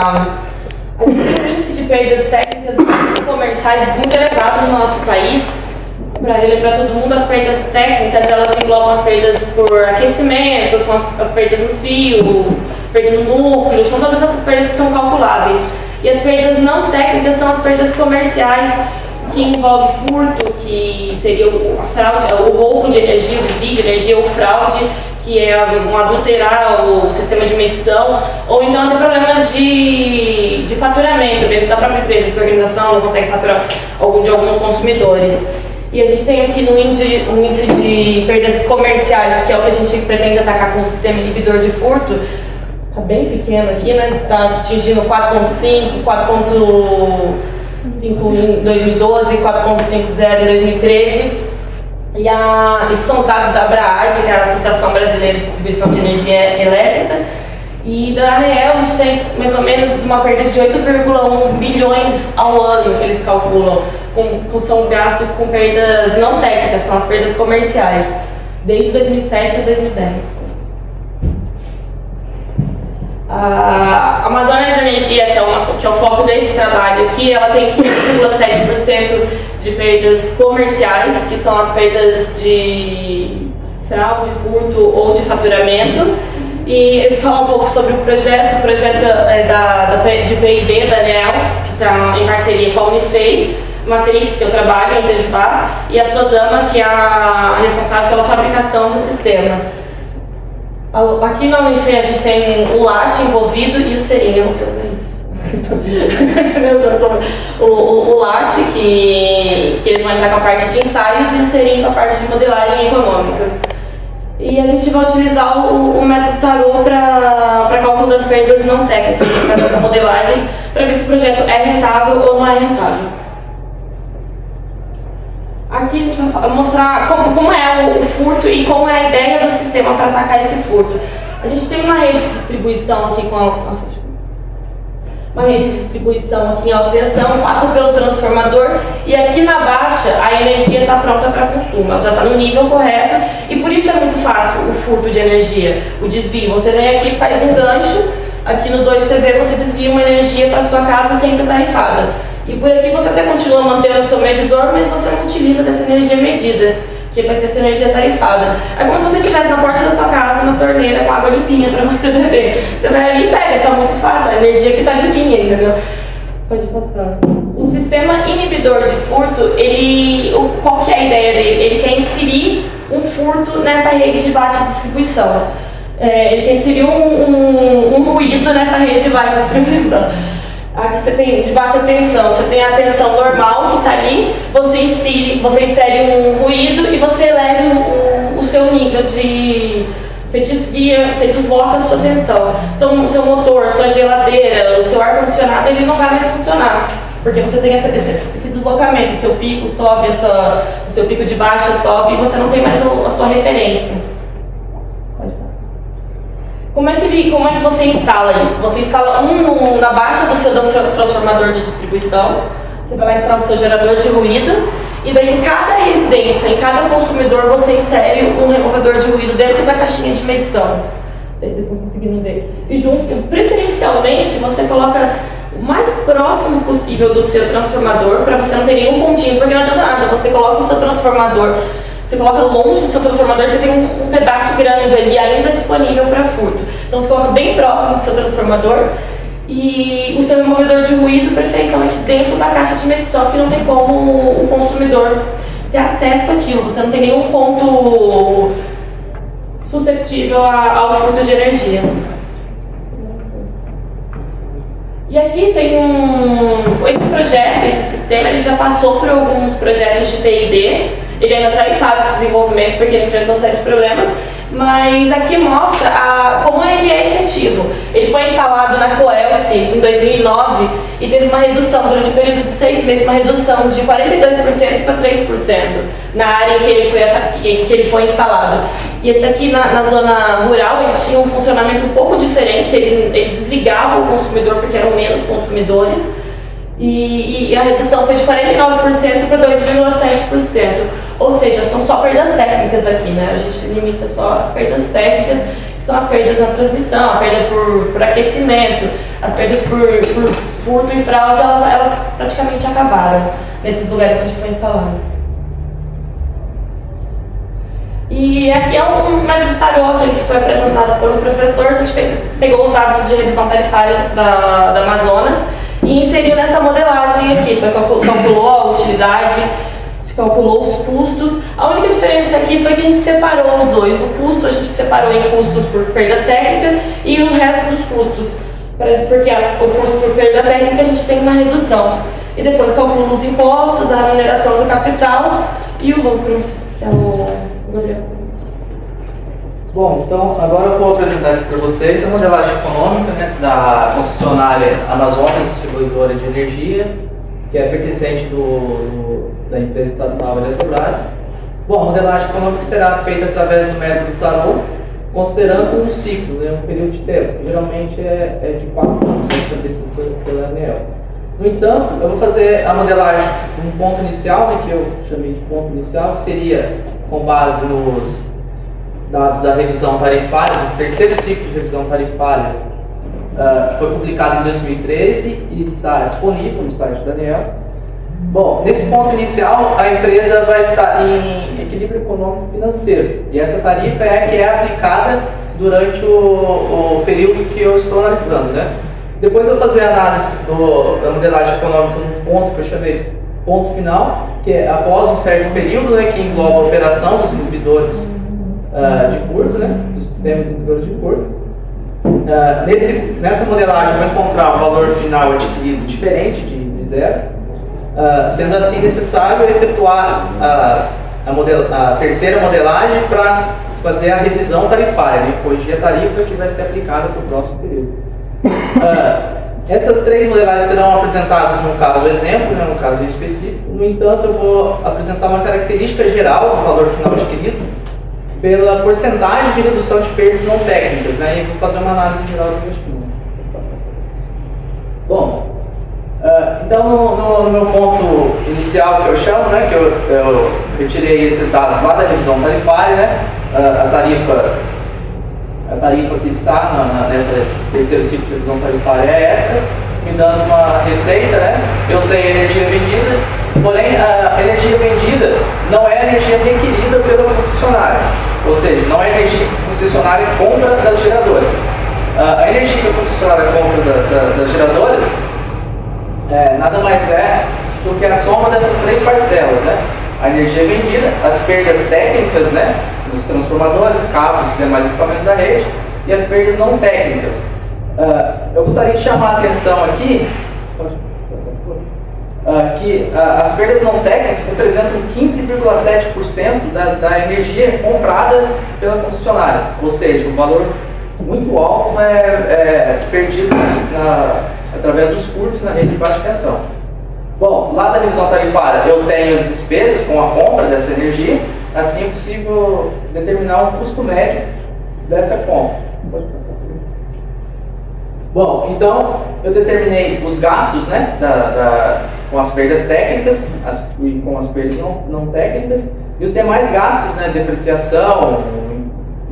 A gente tem um índice de perdas técnicas e comerciais muito elevado no nosso país. Para relembrar todo mundo, as perdas técnicas, elas englobam as perdas por aquecimento, são as perdas no fio, perda no núcleo, são todas essas perdas que são calculáveis. E as perdas não técnicas são as perdas comerciais, que envolve furto, que seria a fraude, o roubo de energia, o desvio de energia ou fraude, que é um adulterar o sistema de medição, ou então até problemas de faturamento mesmo da própria empresa, desorganização, não consegue faturar de alguns consumidores. E a gente tem aqui um índice de perdas comerciais, que é o que a gente pretende atacar com o sistema inibidor de furto. Tá bem pequeno aqui, né? Tá atingindo 4.5, 4.5 em 2012, 4.50 em 2013. Esses são os dados da ABRAAD, que é a Associação Brasileira de Distribuição de Energia Elétrica. E da ANEEL a gente tem mais ou menos uma perda de 8,1 bilhões ao ano que eles calculam, são os gastos com perdas não técnicas, são as perdas comerciais, desde 2007 a 2010. A Amazonas Energia, que é o foco desse trabalho aqui, ela tem 15,7% de perdas comerciais, que são as perdas de fraude, furto ou de faturamento. E falar um pouco sobre o projeto é de P&D da ANEEL, que está em parceria com a Unifei, Matrix, que eu trabalho em Itajubá, e a Sozama, que é a responsável pela fabricação do sistema. Aqui na Unifei a gente tem o LAT envolvido e o Serinho, eu não sei usar isso. o LAT, que eles vão entrar com a parte de ensaios, e o Serinho com a parte de modelagem econômica. E a gente vai utilizar o método Tarot para cálculo das perdas não técnicas, para fazer essa modelagem, para ver se o projeto é rentável ou não é rentável. Aqui a gente vai mostrar como é o furto e como é a ideia do sistema para atacar esse furto. A gente tem uma rede de distribuição aqui uma rede de distribuição aqui em alta tensão, passa pelo transformador e aqui na baixa a energia está pronta para consumo, ela já está no nível correto e por isso é muito fácil o furto de energia, o desvio. Você vem aqui, faz um gancho, aqui no 2CV você desvia uma energia para sua casa sem ser tarifada. E por aqui você até continua mantendo o seu medidor, mas você não utiliza dessa energia medida, que vai ser a sua energia tarifada. É como se você estivesse na porta da sua casa, uma torneira com água limpinha para você beber. Você vai ali e pega, tá muito fácil, a energia que tá limpinha, entendeu? Pode passar. O sistema inibidor de furto, qual que é a ideia dele? Ele quer inserir um furto nessa rede de baixa distribuição. Ele quer inserir um ruído nessa rede de baixa distribuição. Aqui você tem de baixa tensão, você tem a tensão normal que está ali, você insere um ruído e você eleva o seu nível de... Você desloca a sua tensão. Então o seu motor, sua geladeira, o seu ar-condicionado, ele não vai mais funcionar. Porque você tem esse deslocamento, o seu pico sobe, o seu pico de baixa sobe e você não tem mais a sua referência. Como é que você instala isso? Você instala na baixa do seu transformador de distribuição, você vai lá instalar o seu gerador de ruído, e daí em cada residência, em cada consumidor, você insere um removedor de ruído dentro da caixinha de medição. Não sei se vocês estão conseguindo ver. E preferencialmente, você coloca o mais próximo possível do seu transformador, para você não ter nenhum pontinho, porque não adianta nada, você coloca o seu transformador, você coloca longe do seu transformador, você tem um pedaço grande ali ainda disponível para furto. Então você coloca bem próximo do seu transformador e o seu removedor de ruído preferencialmente dentro da caixa de medição, que não tem como o consumidor ter acesso àquilo, você não tem nenhum ponto suscetível ao furto de energia. E aqui tem esse projeto, esse sistema, ele já passou por alguns projetos de P&D, ele ainda está em fase de desenvolvimento porque ele enfrentou sérios problemas, mas aqui mostra como ele é efetivo. Ele foi instalado na Coelce em 2009 e teve uma redução, durante um período de 6 meses, uma redução de 42% para 3% na área em que ele foi instalado. E esse aqui na zona rural, ele tinha um funcionamento um pouco diferente, ele desligava o consumidor porque eram menos consumidores, E a redução foi de 49% para 2,7%. Ou seja, são só perdas técnicas aqui, né? A gente limita só as perdas técnicas, que são as perdas na transmissão, a perda por aquecimento, as perdas por furto e fraude, elas praticamente acabaram nesses lugares onde foi instalado. E aqui é um método tarot que foi apresentado pelo professor. A gente pegou os dados de revisão tarifária da Amazonas e inseriu nessa modelagem aqui. Calculou a utilidade, calculou os custos. A única diferença aqui foi que a gente separou os dois. O custo a gente separou em custos por perda técnica e o resto dos custos, porque o custo por perda técnica a gente tem uma redução. E depois calcula os impostos, a remuneração do capital e o lucro, que é o Gabriel. Bom, então agora eu vou apresentar aqui para vocês a modelagem econômica, né, da concessionária Amazonas Distribuidora de Energia, que é pertencente da empresa estatal Eletrobras. Bom, a modelagem econômica será feita através do método Tarot, considerando um ciclo, né, um período de tempo, que geralmente é de 4 anos, estabelecido pela ANEEL. No entanto, eu vou fazer a modelagem um ponto inicial, né, que eu chamei de ponto inicial, seria com base nos dados da revisão tarifária, do terceiro ciclo de revisão tarifária, que foi publicado em 2013 e está disponível no site da ANEEL. Bom, nesse ponto inicial, a empresa vai estar em equilíbrio econômico financeiro, e essa tarifa é a que é aplicada durante o período que eu estou analisando, né? Depois eu vou fazer a análise da modelagem econômica num ponto que eu chamei ponto final, que é após um certo período, né, que engloba a operação dos inibidores de furto, né, do sistema de inibidores de furto. Nessa modelagem eu vou encontrar o valor final adquirido diferente de zero, sendo assim necessário efetuar a terceira modelagem para fazer a revisão tarifária, né, corrigir a tarifa que vai ser aplicada para o próximo período. Essas três modelagens serão apresentadas no caso exemplo, né, no caso em específico. No entanto, eu vou apresentar uma característica geral do valor final adquirido pela porcentagem de redução de perdas não técnicas, né, e vou fazer uma análise geral do investimento. Bom, então no meu ponto inicial que eu chamo, né, que eu retirei esses dados lá da revisão tarifária, né, a tarifa que está nessa terceiro ciclo de revisão tarifária é esta, me dando uma receita, né? Eu sei a energia vendida, porém a energia vendida não é a energia requerida pela concessionária, ou seja, não é a energia que a concessionária compra das geradoras. A energia que a concessionária compra das geradoras nada mais é do que a soma dessas três parcelas, né? A energia vendida, as perdas técnicas, né, nos transformadores, cabos e demais equipamentos da rede, e as perdas não técnicas. Eu gostaria de chamar a atenção aqui que as perdas não técnicas representam 15,7% da energia comprada pela concessionária, ou seja, um valor muito alto perdido através dos furtos na rede de baixa tensão. Bom, lá da revisão tarifária eu tenho as despesas com a compra dessa energia, assim é possível determinar o custo médio dessa compra. Pode passar por aí. Bom, então eu determinei os gastos, né, com as perdas técnicas e com as perdas não técnicas, e os demais gastos, né, depreciação,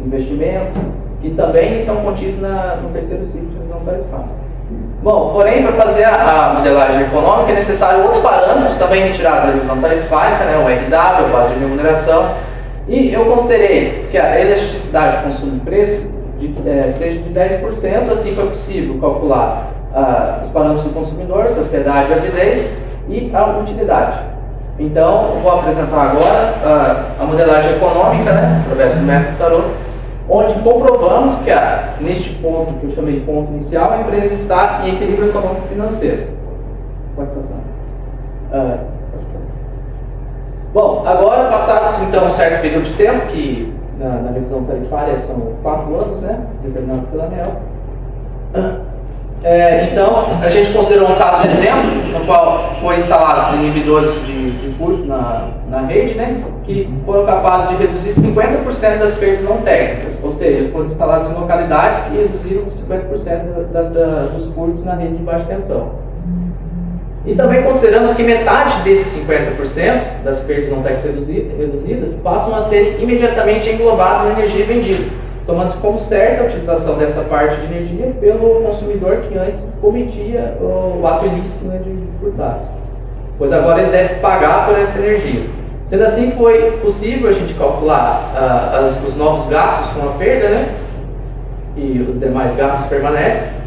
investimento, que também estão contidos no terceiro ciclo de revisão tarifária. Bom, porém, para fazer a modelagem econômica é necessário outros parâmetros também retirados da revisão tarifária, né, o RW, a base de remuneração, e eu considerei que a elasticidade de consumo e preço seja de 10%, assim foi possível calcular os parâmetros do consumidor, saciedade, avidez e a utilidade. Então, vou apresentar agora a modelagem econômica, né, através do método Tarot, onde comprovamos que neste ponto que eu chamei de ponto inicial, a empresa está em equilíbrio econômico financeiro. Pode passar. Pode passar. Bom, agora passados então um certo período de tempo, que na revisão tarifária são 4 anos, né, determinado pela ANEEL. Então, a gente considerou um caso exemplo, no qual foi instalado inibidores de furto na rede, né, que foram capazes de reduzir 50% das perdas não técnicas, ou seja, foram instalados em localidades que reduziram 50% dos furtos na rede de baixa tensão. E também consideramos que metade desses 50% das perdas não técnicas reduzidas passam a ser imediatamente englobadas na energia vendida, tomando-se como certa a utilização dessa parte de energia pelo consumidor que antes cometia o ato ilícito, né, de furtar, pois agora ele deve pagar por essa energia. Sendo assim, foi possível a gente calcular os novos gastos com a perda, né, e os demais gastos permanecem.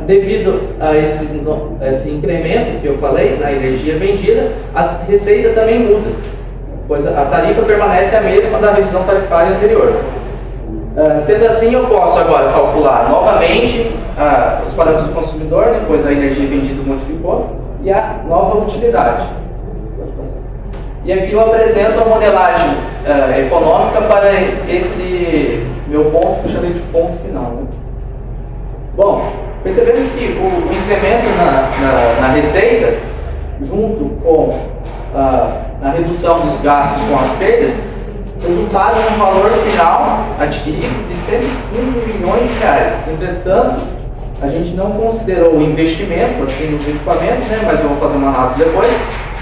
Devido a esse incremento que eu falei na energia vendida, a receita também muda, pois a tarifa permanece a mesma da revisão tarifária anterior. Sendo assim, eu posso agora calcular novamente os parâmetros do consumidor, né, pois a energia vendida modificou, e a nova utilidade. E aqui eu apresento a modelagem econômica para esse meu ponto, que eu chamei de ponto final, né? Bom, percebemos que o incremento na receita, junto com a redução dos gastos com as perdas, resultaram em um valor final adquirido de 115 milhões de reais. Entretanto, a gente não considerou o investimento aqui nos equipamentos, né, mas eu vou fazer uma análise depois.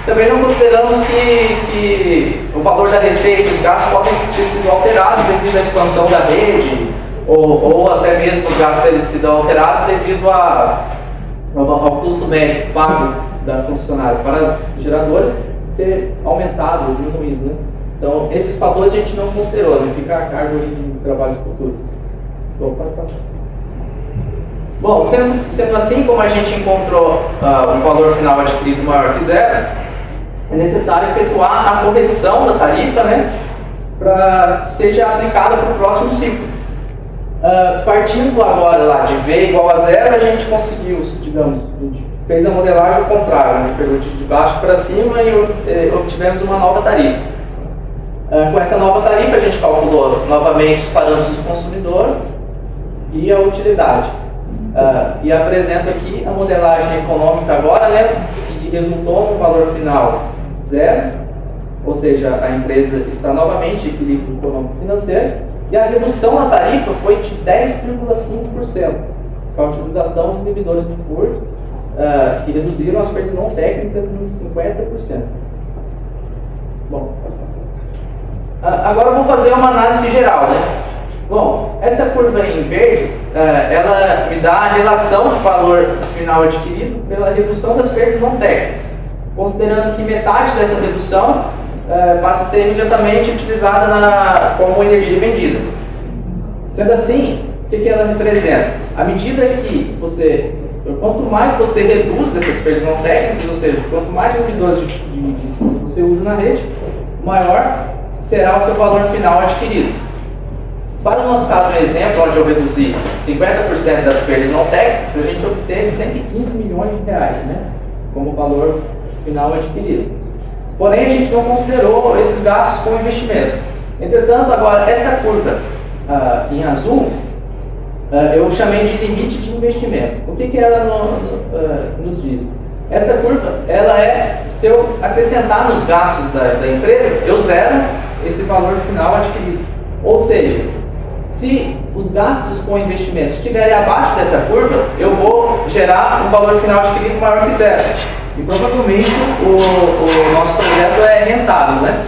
Também não consideramos que o valor da receita e os gastos podem ter sido alterados devido à expansão da rede, ou até mesmo os gastos terem sido alterados devido ao custo médio pago da concessionária para as geradoras ter aumentado ou diminuído, né? Então, esses fatores a gente não considerou, né? Fica a cargo de trabalhos futuros. Bom, pode passar. Bom, sendo assim, como a gente encontrou um valor final adquirido maior que zero, é necessário efetuar a correção da tarifa, né, para que seja aplicada para o próximo ciclo. Partindo agora lá de V igual a zero, a gente conseguiu, digamos, a gente fez a modelagem ao contrário, né? Pegou de baixo para cima e obtivemos uma nova tarifa. Com essa nova tarifa, a gente calculou novamente os parâmetros do consumidor e a utilidade. E apresento aqui a modelagem econômica agora, né, que resultou no valor final zero, ou seja, a empresa está novamente em equilíbrio econômico-financeiro, e a redução na tarifa foi de 10,5%, com a utilização dos inibidores do furto, que reduziram as perdas não técnicas em 50%. Bom, pode passar. Agora eu vou fazer uma análise geral, né? Bom, essa curva em verde, ela me dá a relação de valor final adquirido pela redução das perdas não técnicas, considerando que metade dessa redução passa a ser imediatamente utilizada como energia vendida. Sendo assim, o que ela representa? À medida que quanto mais você reduz dessas perdas não técnicas, ou seja, quanto mais inibidores você usa na rede, maior será o seu valor final adquirido. Para o nosso caso, um exemplo onde eu reduzi 50% das perdas não técnicas, a gente obteve 115 milhões de reais, né, como valor final adquirido. Porém, a gente não considerou esses gastos como investimento. Entretanto, agora, esta curva em azul, eu chamei de limite de investimento. O que ela nos diz? Essa curva, ela se eu acrescentar nos gastos da empresa, eu zero esse valor final adquirido. Ou seja, se os gastos com investimentos estiverem abaixo dessa curva, eu vou gerar um valor final adquirido maior que zero. E provavelmente o nosso projeto é rentável, né?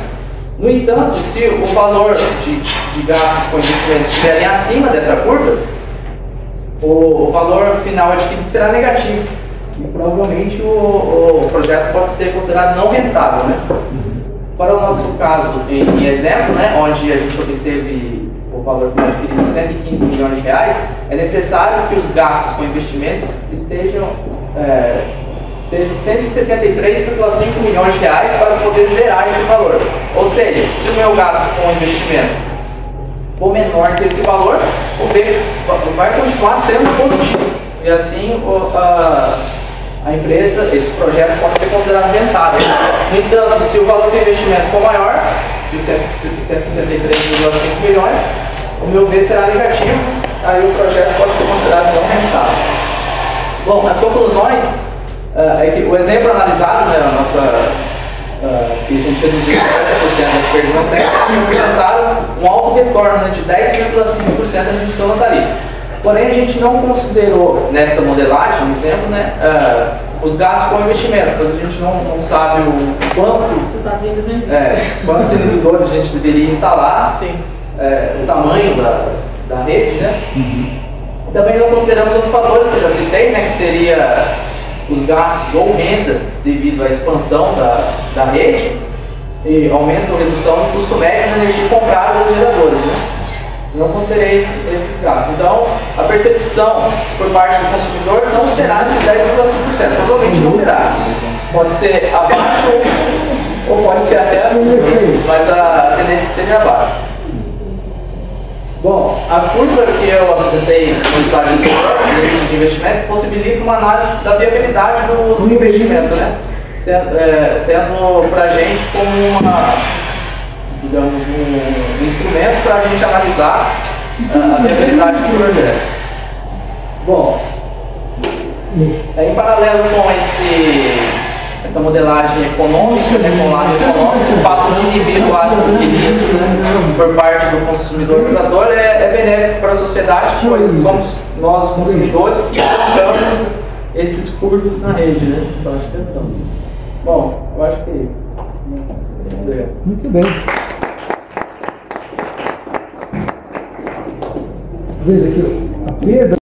No entanto, se o valor de gastos com investimentos estiverem acima dessa curva, o valor final adquirido será negativo. E provavelmente o projeto pode ser considerado não rentável, né? Para o nosso caso, em exemplo, né, onde a gente obteve o valor final adquirido de 115 milhões de reais, é necessário que os gastos com investimentos sejam 173,5 milhões de reais para poder zerar esse valor. Ou seja, se o meu gasto com investimento for menor que esse valor, o B vai continuar sendo positivo. E assim a empresa, esse projeto pode ser considerado rentável. No entanto, se o valor do investimento for maior, de 173,5 milhões, o meu B será negativo, aí o projeto pode ser considerado não rentável. Bom, as conclusões é que o exemplo analisado, né, que a gente reduziu 50% das perdas não técnicas, representaram um alto retorno, né, de 10,5% da redução da tarifa. Porém, a gente não considerou nesta modelagem, por exemplo, né, os gastos com investimento, pois a gente não sabe o quanto, quantos inibidores a gente deveria instalar, o tamanho da rede, né? Também não consideramos outros fatores que eu já citei, né, que seria os gastos ou renda devido à expansão da rede e aumento ou redução do custo médio da energia comprada dos geradores, né? Não considerei esses gastos. Então, a percepção por parte do consumidor não será de 10,5%. Provavelmente não será. Pode ser abaixo ou pode ser até acima, mas a tendência é que seja abaixo. Bom, a curva que eu apresentei no slide anterior, de investimento, possibilita uma análise da viabilidade do investimento, né? Sendo para a gente como digamos, um instrumento para a gente analisar a viabilidade do projeto. Bom, em paralelo com essa modelagem econômica, né, com o lado econômico, o fato de inibir o lado do início, né, por parte do consumidor infrator é benéfico para a sociedade, pois somos nós, consumidores, que provocamos esses furtos na rede, né? Baixa tensão. Bom, eu acho que é isso. Muito bem. Veja aqui, a perda